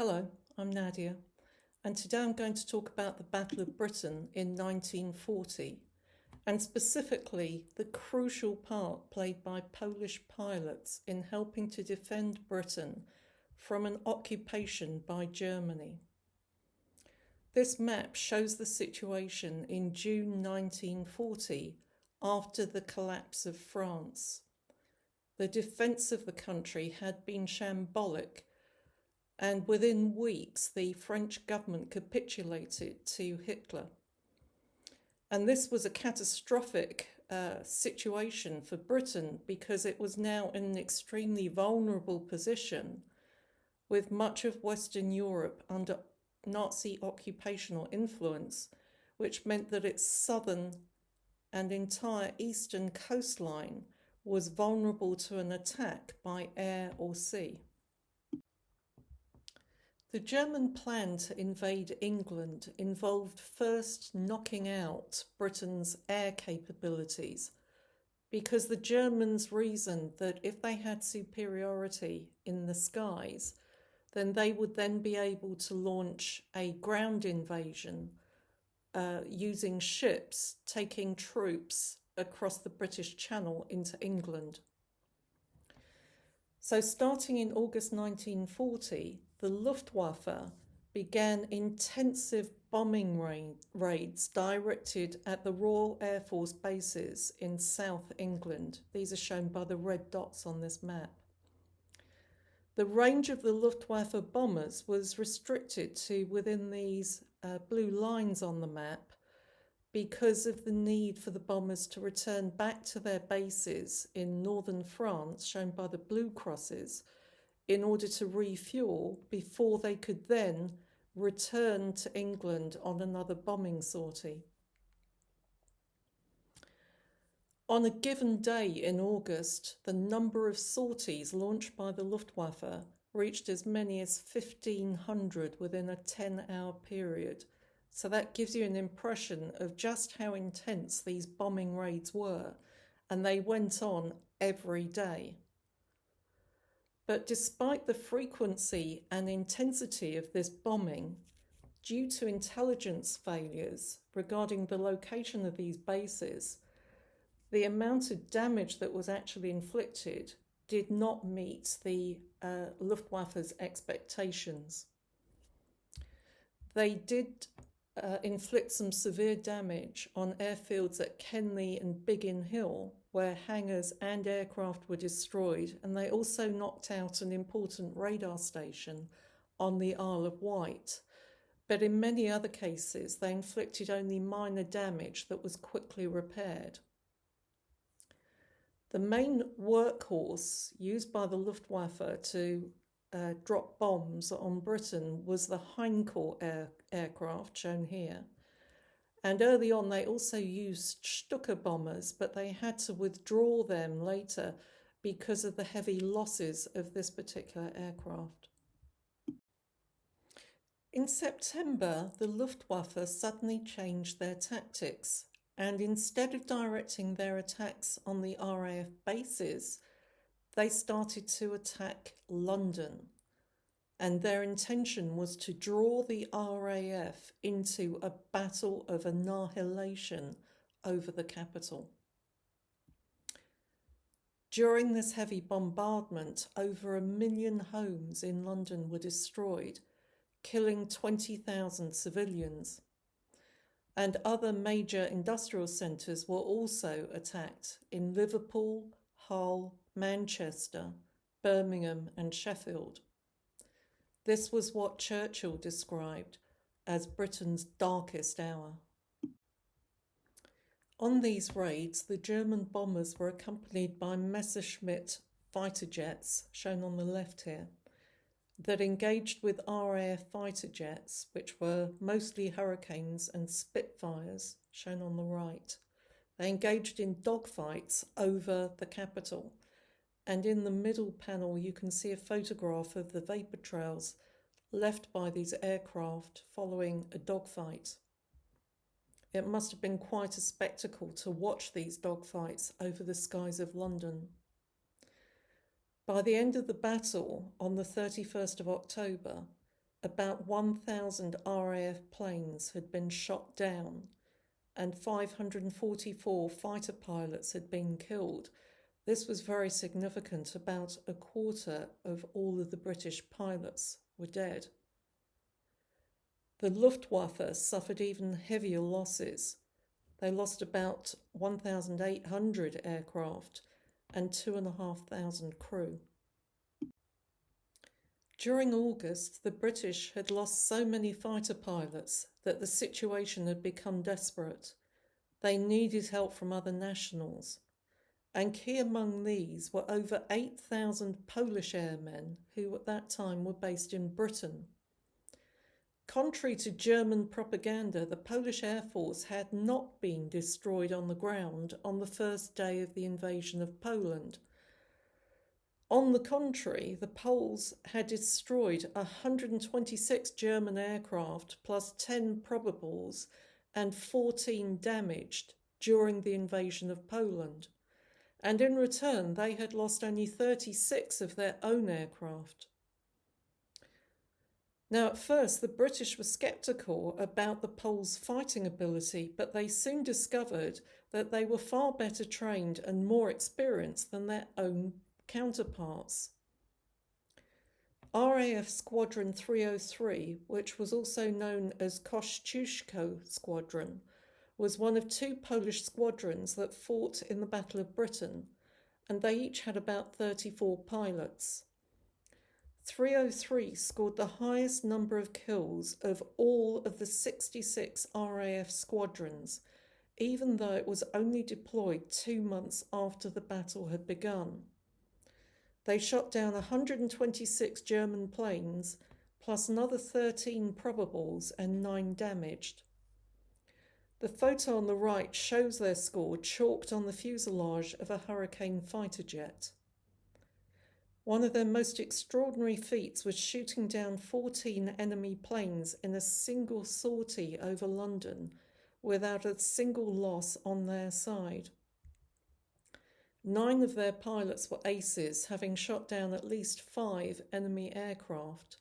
Hello, I'm Nadia, and today I'm going to talk about the Battle of Britain in 1940, and specifically the crucial part played by Polish pilots in helping to defend Britain from an occupation by Germany. This map shows the situation in June 1940 after the collapse of France. The defence of the country had been shambolic, and within weeks the French government capitulated to Hitler. And this was a catastrophic situation for Britain because it was now in an extremely vulnerable position with much of Western Europe under Nazi occupational influence, which meant that its southern and entire eastern coastline was vulnerable to an attack by air or sea. The German plan to invade England involved first knocking out Britain's air capabilities, because the Germans reasoned that if they had superiority in the skies, then they would then be able to launch a ground invasion using ships taking troops across the British Channel into England. So starting in August 1940, the Luftwaffe began intensive bombing raids directed at the Royal Air Force bases in South England. These are shown by the red dots on this map. The range of the Luftwaffe bombers was restricted to within these blue lines on the map because of the need for the bombers to return back to their bases in northern France, shown by the blue crosses, in order to refuel before they could then return to England on another bombing sortie. On a given day in August, the number of sorties launched by the Luftwaffe reached as many as 1,500 within a 10-hour period. So that gives you an impression of just how intense these bombing raids were, and they went on every day. But despite the frequency and intensity of this bombing, due to intelligence failures regarding the location of these bases, the amount of damage that was actually inflicted did not meet the Luftwaffe's expectations. They did inflict some severe damage on airfields at Kenley and Biggin Hill, where hangars and aircraft were destroyed, and they also knocked out an important radar station on the Isle of Wight. But in many other cases, they inflicted only minor damage that was quickly repaired. The main workhorse used by the Luftwaffe to drop bombs on Britain was the Heinkel aircraft, shown here. And early on, they also used Stuka bombers, but they had to withdraw them later because of the heavy losses of this particular aircraft. In September, the Luftwaffe suddenly changed their tactics, and instead of directing their attacks on the RAF bases, they started to attack London. And their intention was to draw the RAF into a battle of annihilation over the capital. During this heavy bombardment, over 1 million homes in London were destroyed, killing 20,000 civilians. And other major industrial centres were also attacked in Liverpool, Hull, Manchester, Birmingham and Sheffield. This was what Churchill described as Britain's darkest hour. On these raids, the German bombers were accompanied by Messerschmitt fighter jets, shown on the left here, that engaged with RAF fighter jets, which were mostly Hurricanes and Spitfires, shown on the right. They engaged in dogfights over the capital. And in the middle panel, you can see a photograph of the vapour trails left by these aircraft following a dogfight. It must have been quite a spectacle to watch these dogfights over the skies of London. By the end of the battle, on the 31st of October, about 1,000 RAF planes had been shot down and 544 fighter pilots had been killed. This was very significant. About a quarter of all of the British pilots were dead. The Luftwaffe suffered even heavier losses. They lost about 1,800 aircraft and 2,500 crew. During August, the British had lost so many fighter pilots that the situation had become desperate. They needed help from other nationals, and key among these were over 8,000 Polish airmen who at that time were based in Britain. Contrary to German propaganda, the Polish Air Force had not been destroyed on the ground on the first day of the invasion of Poland. On the contrary, the Poles had destroyed 126 German aircraft plus 10 probables and 14 damaged during the invasion of Poland. And in return, they had lost only 36 of their own aircraft. Now, at first, the British were sceptical about the Poles' fighting ability, but they soon discovered that they were far better trained and more experienced than their own counterparts. RAF Squadron 303, which was also known as Kościuszko Squadron, was one of two Polish squadrons that fought in the Battle of Britain, and they each had about 34 pilots. 303 scored the highest number of kills of all of the 66 RAF squadrons, even though it was only deployed 2 months after the battle had begun. They shot down 126 German planes, plus another 13 probables and 9 damaged. The photo on the right shows their score chalked on the fuselage of a Hurricane fighter jet. One of their most extraordinary feats was shooting down 14 enemy planes in a single sortie over London without a single loss on their side. 9 of their pilots were aces, having shot down at least 5 enemy aircraft,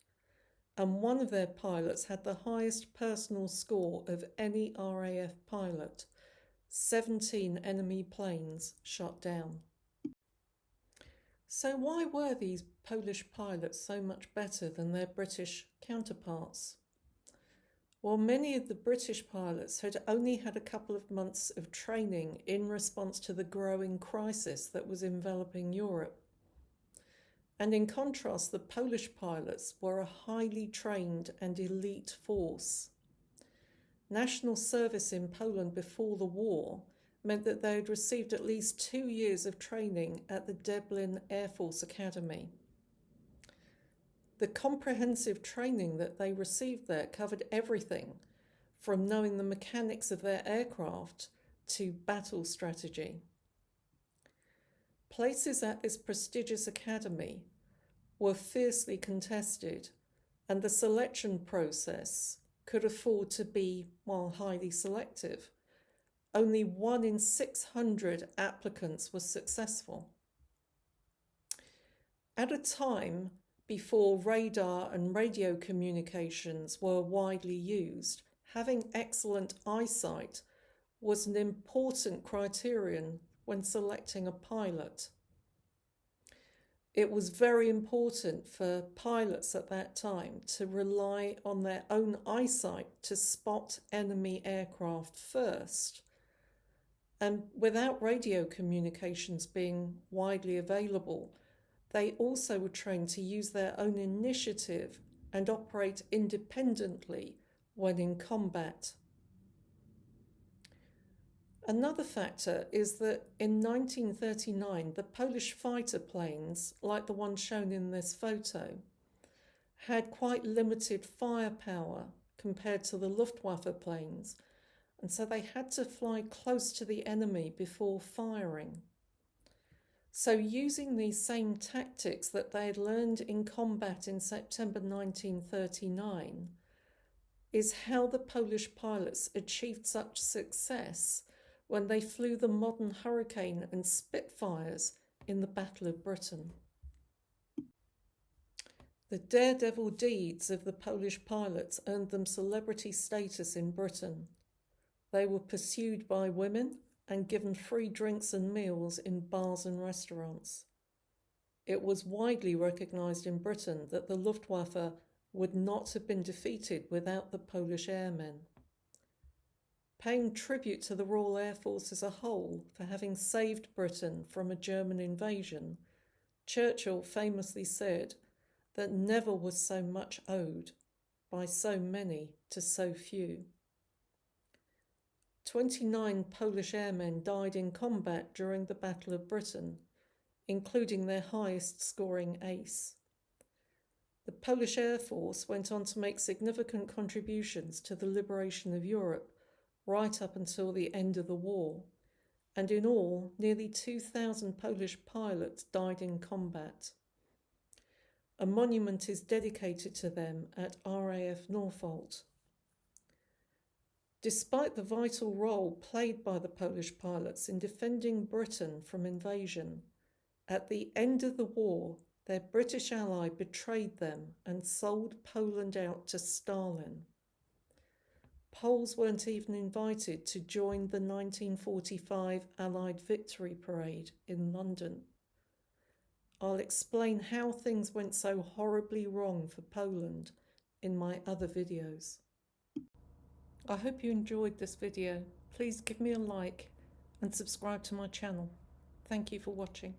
and one of their pilots had the highest personal score of any RAF pilot, 17 enemy planes shot down. So why were these Polish pilots so much better than their British counterparts? Well, many of the British pilots had only had a couple of months of training in response to the growing crisis that was enveloping Europe. And in contrast, the Polish pilots were a highly trained and elite force. National service in Poland before the war meant that they had received at least 2 years of training at the Dęblin Air Force Academy. The comprehensive training that they received there covered everything from knowing the mechanics of their aircraft to battle strategy. Places at this prestigious academy were fiercely contested, and the selection process could afford to be, while highly selective. Only 1 in 600 applicants was successful. At a time before radar and radio communications were widely used, having excellent eyesight was an important criterion when selecting a pilot. It was very important for pilots at that time to rely on their own eyesight to spot enemy aircraft first. And without radio communications being widely available, they also were trained to use their own initiative and operate independently when in combat. Another factor is that in 1939, the Polish fighter planes, like the one shown in this photo, had quite limited firepower compared to the Luftwaffe planes, and so they had to fly close to the enemy before firing. So using these same tactics that they had learned in combat in September 1939 is how the Polish pilots achieved such success when they flew the modern Hurricane and Spitfires in the Battle of Britain. The daredevil deeds of the Polish pilots earned them celebrity status in Britain. They were pursued by women and given free drinks and meals in bars and restaurants. It was widely recognised in Britain that the Luftwaffe would not have been defeated without the Polish airmen. Paying tribute to the Royal Air Force as a whole for having saved Britain from a German invasion, Churchill famously said that never was so much owed by so many to so few. 29 Polish airmen died in combat during the Battle of Britain, including their highest scoring ace. The Polish Air Force went on to make significant contributions to the liberation of Europe right up until the end of the war, and in all, nearly 2,000 Polish pilots died in combat. A monument is dedicated to them at RAF Norfolk. Despite the vital role played by the Polish pilots in defending Britain from invasion, at the end of the war, their British ally betrayed them and sold Poland out to Stalin. Poles weren't even invited to join the 1945 Allied Victory Parade in London. I'll explain how things went so horribly wrong for Poland in my other videos. I hope you enjoyed this video. Please give me a like and subscribe to my channel. Thank you for watching.